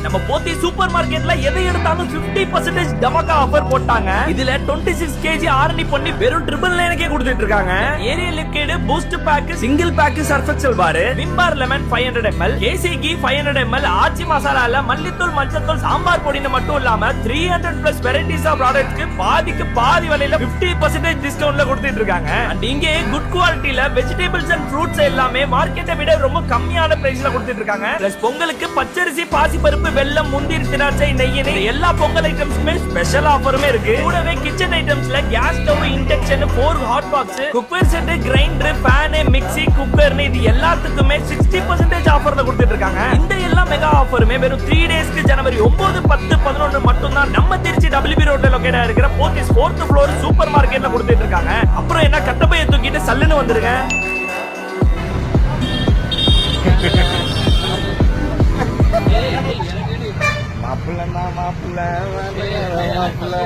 நம்ம போத்தி சூப்பர் மார்க்கெட்ல எதை எடுத்தாலும் 50% டமக்கா ஆஃபர் போட்டாங்க. இதுல 26 kg ஆரணி பண்ணி வெறும் 999 கொடுத்துட்டு இருக்காங்க. Ariel liquid boost pack single pack Surf Excel bar Vim bar lemon 500 ml KC ghee 500 ml Aachi மசாலால மல்லித்தூள் மஞ்சத்தூள் சாம்பார் பொடின்னு மட்டும் இல்லாம 300+ வெரைட்டிஸ் ஆஃப் ப்ராடக்ட்ஸ்க்கு பாதிக்கு பாதி விலையில 50% டிஸ்கவுண்ட்ல கொடுத்துட்டு இருக்காங்க. அண்ட் இங்கே குட் குவாலிட்டில வெஜிடபிள்ஸ் அண்ட் ஃப்ரூட்ஸ் எல்லாமே மார்க்கெட்டை விட ரொம்ப கம்மியான பிரைஸ்ல கொடுத்துட்டு இருக்காங்க. பிளஸ் பொங்கலுக்கு பச்சரிசி பாசிப்பருப்பு வெல்லம் முந்திரி திராட்சை நெய் எல்லா பொங்கல் ஐட்டம்ஸ்மே ஸ்பெஷல் ஆஃபருமே இருக்கு. கூடவே கிச்சன் ஐட்டம்ஸ்ல gas stove induction 4 hot box cooker set grinder pan mixie cooker இது எல்லாத்துக்குமே 60% ஆஃபர்ல கொடுத்துட்டு இருக்காங்க. இந்த எல்லா மெகா ஆஃபருமே வெறும் 3 டேஸ்க்கு ஜனவரி 9 10 11 மட்டும் தான் நம்ம திருச்சி WB ரோட்ல லொகேட்டா இருக்கிற போத்தீஸ் 4th ஃப்ளோர் சூப்பர் மார்க்கெட்ல கொடுத்துட்டு இருக்காங்க. அப்புறம் என்ன கட்டப்பையை தூக்கிட்டு சல்லுன்னு வந்துருங்க. மாப்பிள்ள